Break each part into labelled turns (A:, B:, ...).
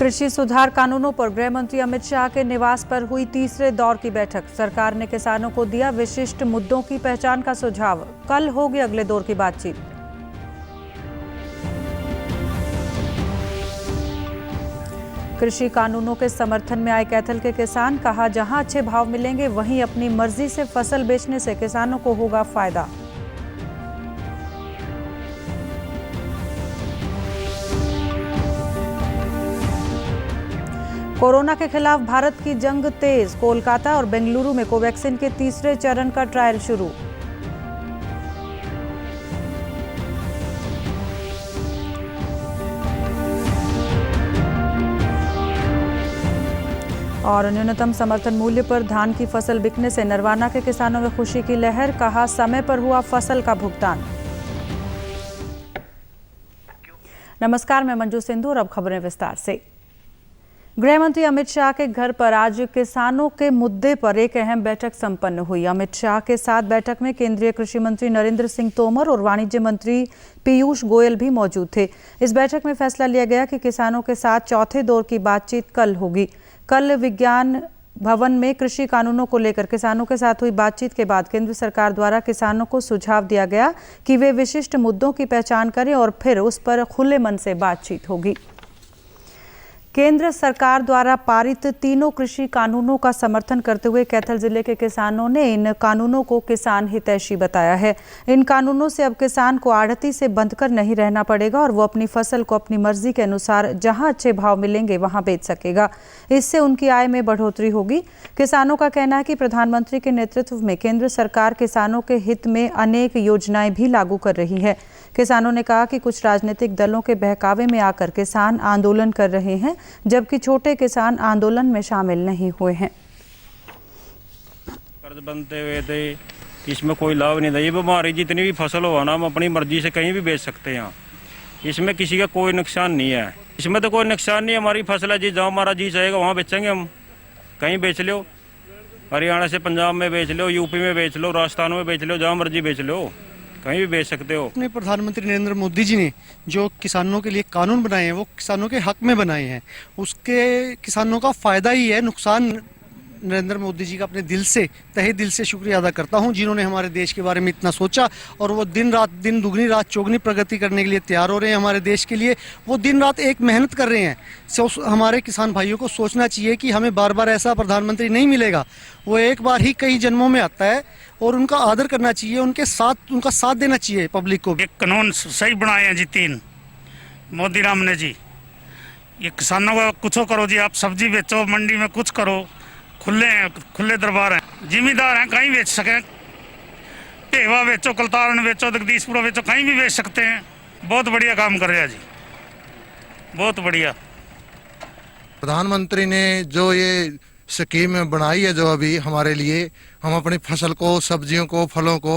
A: कृषि सुधार कानूनों पर गृह मंत्री अमित शाह के निवास पर हुई तीसरे दौर की बैठक। सरकार ने किसानों को दिया विशिष्ट मुद्दों की पहचान का सुझाव। कल होगी अगले दौर की बातचीत। कृषि कानूनों के समर्थन में आए कैथल के किसान, कहा जहां अच्छे भाव मिलेंगे वहीं अपनी मर्जी से फसल बेचने से किसानों को होगा फायदा। कोरोना के खिलाफ भारत की जंग तेज। कोलकाता और बेंगलुरु में कोवैक्सीन के तीसरे चरण का ट्रायल शुरू। और न्यूनतम समर्थन मूल्य पर धान की फसल बिकने से नरवाना के किसानों में खुशी की लहर, कहा समय पर हुआ फसल का भुगतान। नमस्कार, मैं मंजू सिंधु और अब खबरें विस्तार से। गृह मंत्री अमित शाह के घर पर आज किसानों के मुद्दे पर एक अहम बैठक संपन्न हुई। अमित शाह के साथ बैठक में केंद्रीय कृषि मंत्री नरेंद्र सिंह तोमर और वाणिज्य मंत्री पीयूष गोयल भी मौजूद थे। इस बैठक में फैसला लिया गया कि किसानों के साथ चौथे दौर की बातचीत कल होगी। कल विज्ञान भवन में कृषि कानूनों को लेकर किसानों के साथ हुई बातचीत के बाद केंद्र सरकार द्वारा किसानों को सुझाव दिया गया कि वे विशिष्ट मुद्दों की पहचान करें और फिर उस पर खुले मन से बातचीत होगी। केंद्र सरकार द्वारा पारित तीनों कृषि कानूनों का समर्थन करते हुए कैथल जिले के किसानों ने इन कानूनों को किसान हितैषी बताया है। इन कानूनों से अब किसान को आढ़ती से बंधकर नहीं रहना पड़ेगा और वो अपनी फसल को अपनी मर्जी के अनुसार जहां अच्छे भाव मिलेंगे वहां बेच सकेगा। इससे उनकी आय में बढ़ोतरी होगी। किसानों का कहना है कि प्रधानमंत्री के नेतृत्व में केंद्र सरकार किसानों के हित में अनेक योजनाएं भी लागू कर रही है। किसानों ने कहा कि कुछ राजनीतिक दलों के बहकावे में आकर किसान आंदोलन कर रहे हैं, जबकि छोटे किसान आंदोलन में शामिल नहीं हुए हैं।
B: कर्ज बनते हुए थे, इसमें कोई लाभ नहीं था। ये बीमारी जितनी भी फसल हो ना, हम अपनी मर्जी से कहीं भी बेच सकते हैं। इसमें किसी का कोई नुकसान नहीं है। इसमें तो कोई नुकसान नहीं है। हमारी फसल है जी, जहाँ हमारा जी चाहेगा वहाँ बेचेंगे हम। कहीं बेच लो, हरियाणा से पंजाब में बेच लो, यूपी में बेच लो, राजस्थान में बेच लो, जहाँ मर्जी बेच लो, कहीं भी बेच सकते हो।
C: अपने प्रधानमंत्री नरेंद्र मोदी जी ने जो किसानों के लिए कानून बनाए हैं वो किसानों के हक में बनाए हैं। उसके किसानों का फायदा ही है, नुकसान नरेंद्र मोदी जी का अपने दिल से, तहे दिल से शुक्रिया अदा करता हूं, जिन्होंने हमारे देश के बारे में इतना सोचा और वो दिन दुगनी रात चौगनी प्रगति करने के लिए तैयार हो रहे हैं। हमारे देश के लिए वो दिन रात एक मेहनत कर रहे हैं। हमारे किसान भाइयों को सोचना चाहिए कि हमें बार बार ऐसा प्रधानमंत्री नहीं मिलेगा। वो एक बार ही कई जन्मों में आता है और उनका आदर करना चाहिए, उनका साथ देना चाहिए पब्लिक को।
D: एक कानून सही बनाए हैं जी, 3 मोदी राम ने जी। ये किसानों का कुछ करो जी, आप सब्जी बेचो, मंडी में कुछ करो, खुले दरबार हैं, जिम्मेदार हैं, कहीं बेच सकें। ढेवा बेचो, कलतारण बेचो, जगदीशपुरा बेचो, कहीं भी बेच सकते हैं। बहुत बढ़िया काम कर रहे हैं जी, बहुत बढ़िया।
E: प्रधानमंत्री ने जो ये स्कीम बनाई है, जो अभी हमारे लिए, हम अपनी फसल को, सब्जियों को, फलों को,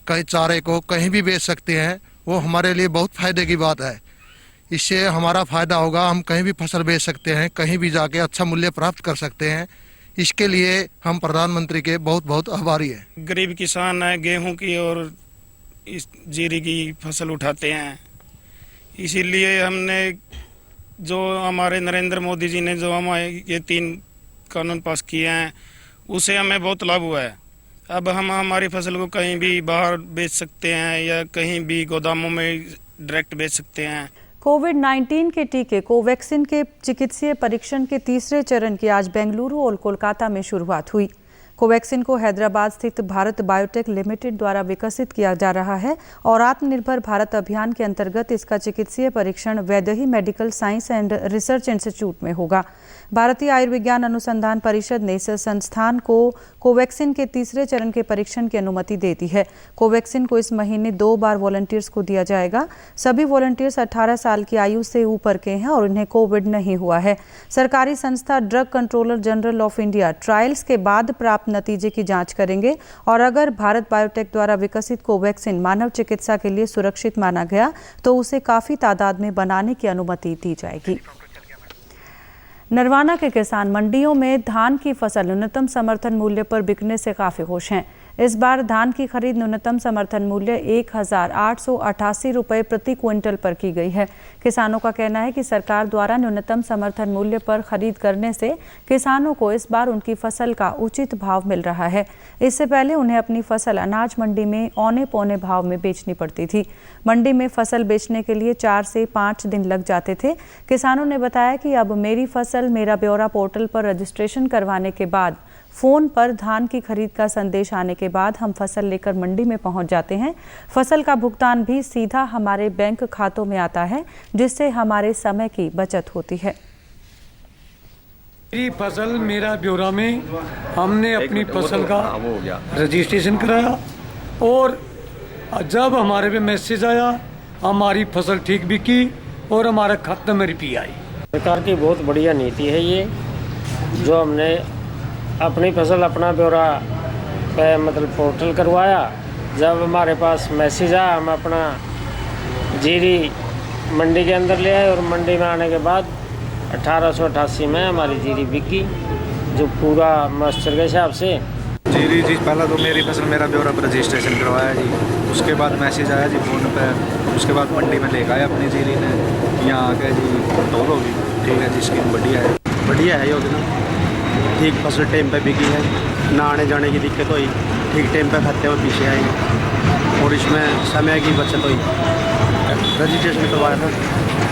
E: कहीं चारे को कहीं भी बेच सकते हैं, वो हमारे लिए बहुत फायदे की बात है। इससे हमारा फायदा होगा, हम कहीं भी फसल बेच सकते हैं, कहीं भी जाके अच्छा मूल्य प्राप्त कर सकते हैं। इसके लिए हम प्रधानमंत्री के बहुत बहुत आभारी हैं।
D: गरीब किसान है, गेहूं की और इस जीरी की फसल उठाते हैं। इसीलिए हमने जो हमारे नरेंद्र मोदी जी ने जो हमारे ये 3 कानून पास किए हैं, उससे हमें बहुत लाभ हुआ है। अब हम हमारी फसल को कहीं भी बाहर बेच सकते हैं या कहीं भी गोदामों में डायरेक्ट बेच सकते हैं।
A: कोविड-19 के टीके कोवैक्सीन के चिकित्सीय परीक्षण के तीसरे चरण की आज बेंगलुरु और कोलकाता में शुरुआत हुई। कोवैक्सीन को हैदराबाद स्थित भारत बायोटेक लिमिटेड द्वारा विकसित किया जा रहा है और आत्मनिर्भर भारत अभियान के अंतर्गत इसका चिकित्सीय परीक्षण Vaidehi medical science and research institute में होगा। भारतीय आयुर्विज्ञान अनुसंधान परिषद ने इस संस्थान को कोवैक्सीन के तीसरे चरण के परीक्षण की अनुमति दे दी है। कोवैक्सीन को इस महीने 2 बार वॉलंटियर्स को दिया जाएगा। सभी वॉलंटियर्स 18 साल की आयु से ऊपर के हैं और उन्हें कोविड नहीं हुआ है। सरकारी संस्था drug controller general of India trials के बाद प्राप्त नतीजे की जांच करेंगे और अगर भारत बायोटेक द्वारा विकसित कोवैक्सीन मानव चिकित्सा के लिए सुरक्षित माना गया तो उसे काफी तादाद में बनाने की अनुमति दी जाएगी। नरवाना के किसान मंडियों में धान की फसल न्यूनतम समर्थन मूल्य पर बिकने से काफी खुश हैं। इस बार धान की खरीद न्यूनतम समर्थन मूल्य 1,888 रुपये प्रति क्विंटल पर की गई है। किसानों का कहना है कि सरकार द्वारा न्यूनतम समर्थन मूल्य पर खरीद करने से किसानों को इस बार उनकी फसल का उचित भाव मिल रहा है। इससे पहले उन्हें अपनी फसल अनाज मंडी में औने पौने भाव में बेचनी पड़ती थी। मंडी में फसल बेचने के लिए 4 से 5 दिन लग जाते थे। किसानों ने बताया कि अब मेरी फसल मेरा ब्यौरा पोर्टल पर रजिस्ट्रेशन करवाने के बाद फोन पर धान की खरीद का संदेश आने के बाद हम फसल लेकर मंडी में पहुंच जाते हैं। फसल का भुगतान भी सीधा हमारे बैंक खातों में आता है, जिससे हमारे समय की बचत होती है।
F: मेरी फसल मेरा ब्यौरा में हमने अपनी फसल का रजिस्ट्रेशन कराया और जब हमारे पे मैसेज आया हमारी फसल ठीक बिकी और हमारे खाते में रुपये आई।
G: सरकार की बहुत बढ़िया नीति है ये, जो हमने अपनी फसल अपना ब्यौरा पे मतलब पोर्टल करवाया। जब हमारे पास मैसेज आया हम अपना जीरी मंडी के अंदर ले आए और मंडी में आने के बाद 1888 में हमारी जीरी बिकी, जो पूरा मॉइस्चर के हिसाब से।
H: जीरी जी पहला तो मेरी फसल मेरा ब्यौरा पर रजिस्ट्रेशन करवाया जी, उसके बाद मैसेज आया जी फ़ोन पे, उसके बाद मंडी में लेकर आया अपनी जीरी ने, यहाँ आके जी तोल होगी। ठीक है जी, स्कीम बढ़िया है योजना। ठीक फसल टाइम पे बिकी है, ना आने जाने की दिक्कत हुई, ठीक टाइम पे खाते हुए पीछे आए और इसमें समय की बचत हुई। रजिस्ट्रेशन करवाया था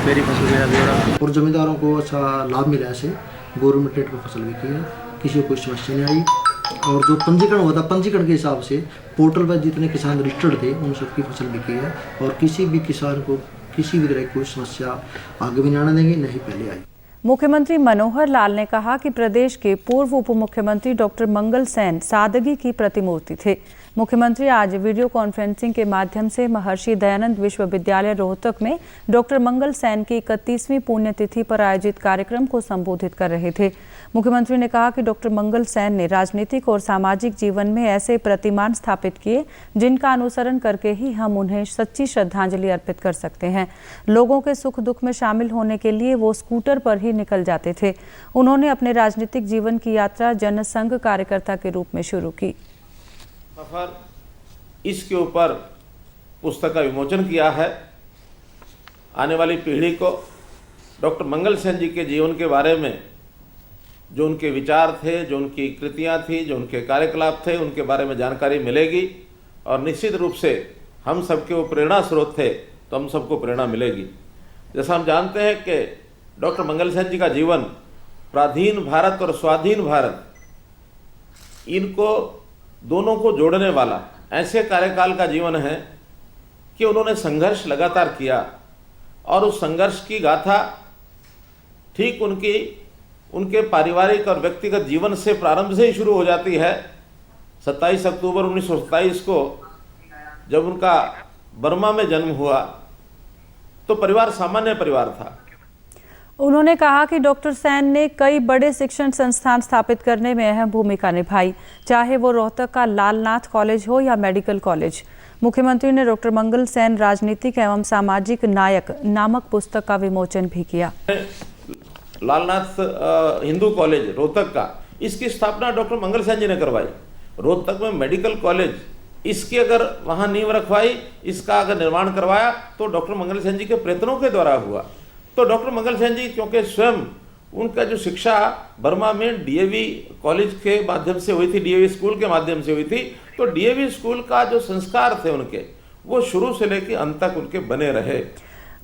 H: मेरी फसल मेरा ब्यौरा
I: और जमींदारों को अच्छा लाभ मिला। ऐसे गवर्नमेंट रेट पर फसल बिकी है, किसी को कोई समस्या नहीं आई। और जो पंजीकरण हुआ था, पंजीकरण के हिसाब से पोर्टल पर जितने किसान रजिस्टर्ड थे उन सबकी फसल बिकी है और किसी भी किसान को किसी भी तरह की कोई समस्या आगे भी नहीं आने देंगे, नहीं पहले आई।
A: मुख्यमंत्री मनोहर लाल ने कहा कि प्रदेश के पूर्व उप मुख्यमंत्री डॉक्टर मंगल सैन सादगी की प्रतिमूर्ति थे। मुख्यमंत्री आज वीडियो कॉन्फ्रेंसिंग के माध्यम से महर्षि दयानंद विश्वविद्यालय रोहतक में डॉक्टर मंगल सैन की 31वीं पुण्यतिथि पर आयोजित कार्यक्रम को संबोधित कर रहे थे। मुख्यमंत्री ने कहा कि डॉक्टर मंगल सैन ने राजनीतिक और सामाजिक जीवन में ऐसे प्रतिमान स्थापित किए जिनका अनुसरण करके ही हम उन्हें सच्ची श्रद्धांजलि अर्पित कर सकते हैं। लोगों के सुख दुख में शामिल होने के लिए वो स्कूटर पर ही निकल जाते थे। उन्होंने अपने राजनीतिक जीवन की यात्रा जनसंघ कार्यकर्ता के रूप में शुरू की।
J: सफर इसके ऊपर पुस्तक का विमोचन किया है। आने वाली पीढ़ी को डॉक्टर मंगल सेन जी के जीवन के बारे में जो उनके विचार थे, जो उनकी कृतियाँ थी, जो उनके कार्यकलाप थे, उनके बारे में जानकारी मिलेगी और निश्चित रूप से हम सबके वो प्रेरणा स्रोत थे, तो हम सबको प्रेरणा मिलेगी। जैसा हम जानते हैं कि डॉक्टर मंगल सेन जी का जीवन पराधीन भारत और स्वाधीन भारत, इनको दोनों को जोड़ने वाला ऐसे कार्यकाल का जीवन है कि उन्होंने संघर्ष लगातार किया और उस संघर्ष की गाथा ठीक उनके पारिवारिक और व्यक्तिगत जीवन से प्रारंभ से ही शुरू हो जाती है। 27 अक्टूबर 1927 को जब उनका बर्मा में जन्म हुआ तो परिवार सामान्य परिवार था।
A: उन्होंने कहा कि डॉक्टर सैन ने कई बड़े शिक्षण संस्थान स्थापित करने में अहम भूमिका निभाई, चाहे वो रोहतक का लालनाथ कॉलेज हो या मेडिकल कॉलेज। मुख्यमंत्री ने डॉक्टर मंगल सैन राजनीतिक एवं सामाजिक नायक नामक पुस्तक का विमोचन भी किया।
J: लालनाथ हिंदू कॉलेज रोहतक का, इसकी स्थापना डॉक्टर मंगल सैन जी ने करवाई। रोहतक में मेडिकल कॉलेज, इसकी अगर वहाँ नींव रखवाई, इसका अगर निर्माण करवाया तो डॉक्टर मंगल सैन जी के प्रयत्नों के द्वारा हुआ। तो डॉक्टर मंगल सैन जी क्योंकि स्वयं उनका जो शिक्षा बर्मा में डीएवी कॉलेज के माध्यम से हुई थी, डीएवी स्कूल के माध्यम से हुई थी, तो डीएवी स्कूल का जो संस्कार थे उनके, वो शुरू से लेकर अंत तक उनके बने रहे।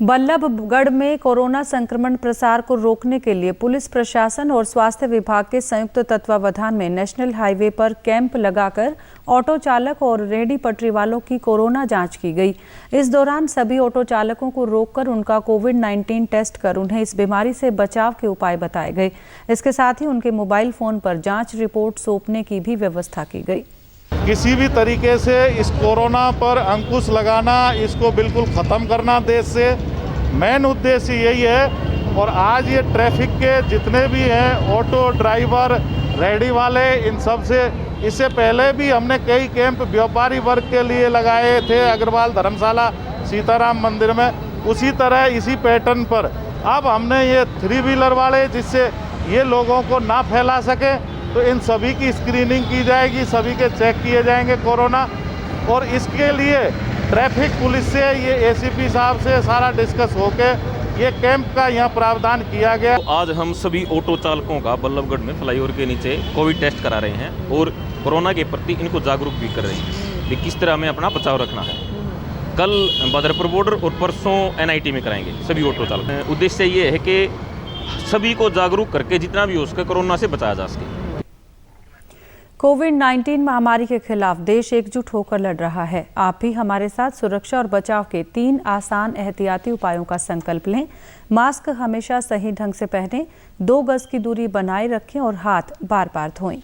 A: बल्लभगढ़ में कोरोना संक्रमण प्रसार को रोकने के लिए पुलिस प्रशासन और स्वास्थ्य विभाग के संयुक्त तत्वावधान में नेशनल हाईवे पर कैंप लगाकर ऑटो चालक और रेहड़ी पटरी वालों की कोरोना जांच की गई। इस दौरान सभी ऑटो चालकों को रोककर उनका कोविड-19 टेस्ट कर उन्हें इस बीमारी से बचाव के उपाय बताए गए। इसके साथ ही उनके मोबाइल फोन पर जांच रिपोर्ट सौंपने की भी व्यवस्था की गई।
K: किसी भी तरीके से इस कोरोना पर अंकुश लगाना, इसको बिल्कुल ख़त्म करना देश से, मेन उद्देश्य यही है। और आज ये ट्रैफिक के जितने भी हैं ऑटो ड्राइवर, रेहड़ी वाले, इन सब से इससे पहले भी हमने कई कैंप व्यापारी वर्ग के लिए लगाए थे अग्रवाल धर्मशाला, सीताराम मंदिर में। उसी तरह इसी पैटर्न पर अब हमने ये 3 व्हीलर वाले, जिससे ये लोगों को ना फैला सके, तो इन सभी की स्क्रीनिंग की जाएगी, सभी के चेक किए जाएंगे कोरोना। और इसके लिए ट्रैफिक पुलिस से ये एसीपी साहब से सारा डिस्कस होके ये कैंप का यहाँ प्रावधान किया गया।
L: तो आज हम सभी ऑटो चालकों का बल्लभगढ़ में फ्लाईओवर के नीचे कोविड टेस्ट करा रहे हैं और कोरोना के प्रति इनको जागरूक भी कर रहे हैं कि किस तरह हमें अपना बचाव रखना है। कल बदरपुर बॉर्डर और परसों NIT में कराएंगे सभी ऑटो चालक। उद्देश्य ये है कि सभी को जागरूक करके जितना भी हो सके कोरोना से बचाया जा सके।
A: कोविड-19 महामारी के खिलाफ देश एकजुट होकर लड़ रहा है। आप भी हमारे साथ सुरक्षा और बचाव के 3 आसान एहतियाती उपायों का संकल्प लें। मास्क हमेशा सही ढंग से पहनें, 2 गज की दूरी बनाए रखें और हाथ बार-बार धोएं।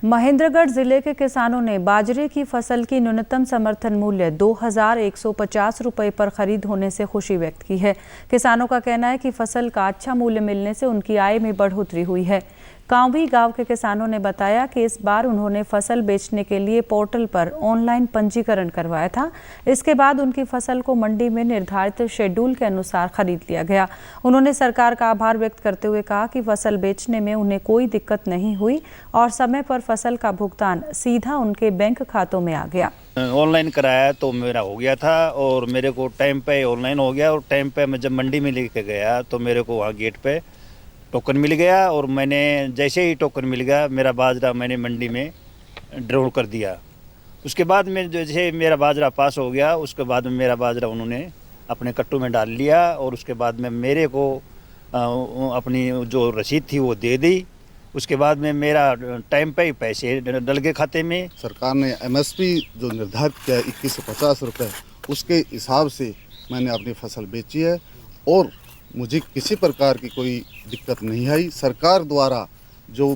A: महेंद्रगढ़ जिले के किसानों ने बाजरे की फसल की न्यूनतम समर्थन मूल्य 2150 रुपये पर खरीद होने से खुशी व्यक्त की है। किसानों का कहना है कि फसल का अच्छा मूल्य मिलने से उनकी आय में बढ़ोतरी हुई है। कांवी गांव के किसानों ने बताया कि इस बार उन्होंने फसल बेचने के लिए पोर्टल पर ऑनलाइन पंजीकरण करवाया था। इसके बाद उनकी फसल को मंडी में निर्धारित शेड्यूल के अनुसार खरीद लिया गया। उन्होंने सरकार का आभार व्यक्त करते हुए कहा कि फसल बेचने में उन्हें कोई दिक्कत नहीं हुई और समय पर फसल का भुगतान सीधा उनके बैंक खातों में आ गया।
M: ऑनलाइन कराया तो मेरा हो गया था और मेरे को टाइम पे ऑनलाइन हो गया और टाइम पे मैं जब मंडी में लेके गया तो मेरे को वहाँ गेट पे टोकन मिल गया और मैंने जैसे ही टोकन मिल गया मेरा बाजरा मैंने मंडी में ड्रॉ कर दिया। उसके बाद में जैसे मेरा बाजरा पास हो गया उसके बाद में मेरा बाजरा उन्होंने अपने कट्टू में डाल लिया और उसके बाद में मेरे को अपनी जो रसीद थी वो दे दी। उसके बाद में मेरा टाइम पे ही पैसे डल गए खाते में।
N: सरकार ने MSP जो निर्धारित किया 2150 रुपये उसके हिसाब से मैंने अपनी फसल बेची है और मुझे किसी प्रकार की कोई दिक्कत नहीं आई। सरकार द्वारा जो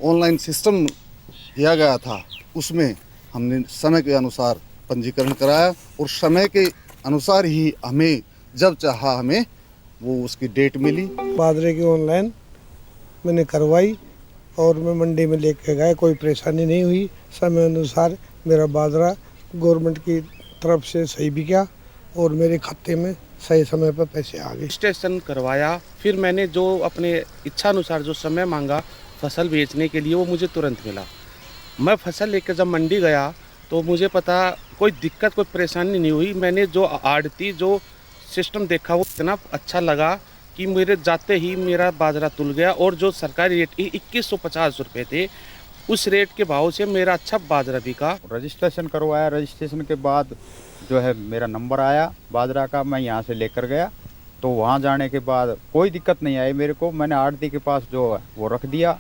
N: ऑनलाइन सिस्टम दिया गया था उसमें हमने समय के अनुसार पंजीकरण कराया और समय के अनुसार ही हमें जब चाहा हमें वो उसकी डेट मिली।
O: बाजरे की ऑनलाइन मैंने करवाई और मैं मंडी में लेके गया, कोई परेशानी नहीं हुई। समय अनुसार मेरा बाजरा गवर्नमेंट की तरफ से सही भी गया और मेरे खाते में सही समय पर पैसे आ गए।
P: रजिस्ट्रेशन करवाया, फिर मैंने जो अपने इच्छा अनुसार जो समय मांगा फसल बेचने के लिए वो मुझे तुरंत मिला। मैं फसल लेकर जब मंडी गया तो मुझे पता कोई दिक्कत कोई परेशानी नहीं हुई। मैंने जो आड़ती जो सिस्टम देखा वो इतना अच्छा लगा कि मेरे जाते ही मेरा बाजरा तुल गया और जो सरकारी रेट 2150 रुपये थे उस रेट के भाव से मेरा अच्छा बाजरा बिका।
H: रजिस्ट्रेशन करवाया, रजिस्ट्रेशन के बाद जो है मेरा नंबर आया बाजरा का, मैं यहाँ से लेकर गया तो वहाँ जाने के बाद कोई दिक्कत नहीं आई मेरे को। मैंने आड़ती के पास जो है वो रख दिया,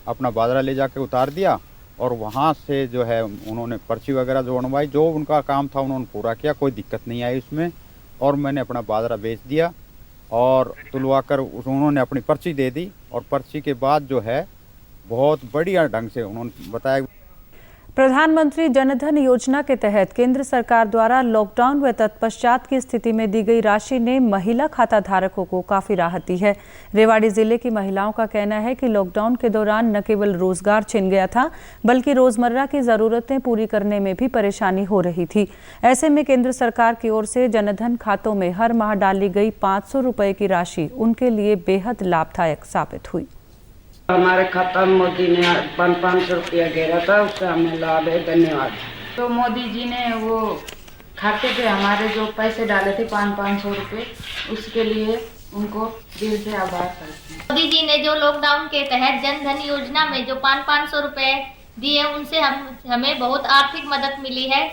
H: अपना बाजरा ले जाके उतार दिया और वहाँ से जो है उन्होंने पर्ची वगैरह जो बनवाई, जो उनका काम था उन्होंने पूरा किया, कोई दिक्कत नहीं आई उसमें और मैंने अपना बाजरा बेच दिया और तुलवा कर उन्होंने अपनी पर्ची दे दी और पर्ची के बाद जो है बहुत बढ़िया ढंग से उन्होंने बताया।
A: प्रधानमंत्री जनधन योजना के तहत केंद्र सरकार द्वारा लॉकडाउन व तत्पश्चात की स्थिति में दी गई राशि ने महिला खाता धारकों को काफी राहत दी है। रेवाड़ी जिले की महिलाओं का कहना है कि लॉकडाउन के दौरान न केवल रोजगार छिन गया था बल्कि रोजमर्रा की जरूरतें पूरी करने में भी परेशानी हो रही थी। ऐसे में केंद्र सरकार की ओर से जनधन खातों में हर माह डाली गई 500 रुपए की राशि उनके लिए बेहद लाभदायक साबित हुई।
Q: हमारे खाता में मोदी ने 500 रुपया घेरा था, उससे हमें लाभ है, धन्यवाद।
R: तो मोदी जी ने वो खाते पे हमारे जो पैसे डाले थे 500 रुपये, उसके लिए उनको दिल से आभार करती हूँ।
S: मोदी जी ने जो लॉकडाउन के तहत जन धन योजना में जो 500 रुपये दिए उनसे हमें बहुत आर्थिक मदद मिली है,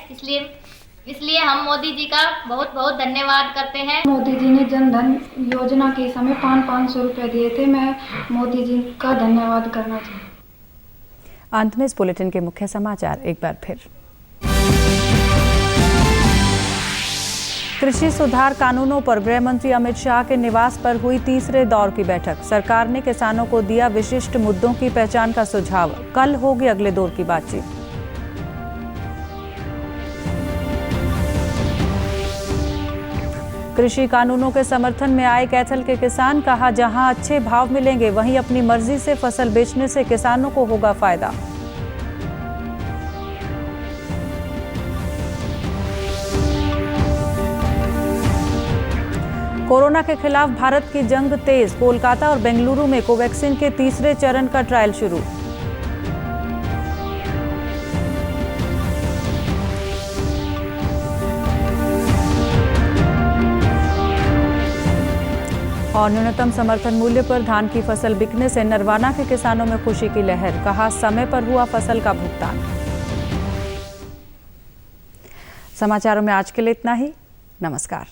S: इसलिए हम मोदी जी का बहुत बहुत धन्यवाद करते हैं।
R: मोदी जी ने जन धन योजना के समय 500 रुपये दिए थे, मैं मोदी जी का धन्यवाद करना चाहूँ।
A: अंत में इस बुलेटिन के मुख्य समाचार एक बार फिर। कृषि सुधार कानूनों पर गृह मंत्री अमित शाह के निवास पर हुई तीसरे दौर की बैठक। सरकार ने किसानों को दिया विशिष्ट मुद्दों की पहचान का सुझाव। कल होगी अगले दौर की बातचीत। कृषि कानूनों के समर्थन में आए कैथल के किसान, कहा जहां अच्छे भाव मिलेंगे वहीं अपनी मर्जी से फसल बेचने से किसानों को होगा फायदा। कोरोना के खिलाफ भारत की जंग तेज, कोलकाता और बेंगलुरु में कोवैक्सीन के तीसरे चरण का ट्रायल शुरू। और न्यूनतम समर्थन मूल्य पर धान की फसल बिकने से नरवाना के किसानों में खुशी की लहर, कहा समय पर हुआ फसल का भुगतान। समाचारों में आज के लिए इतना ही। नमस्कार।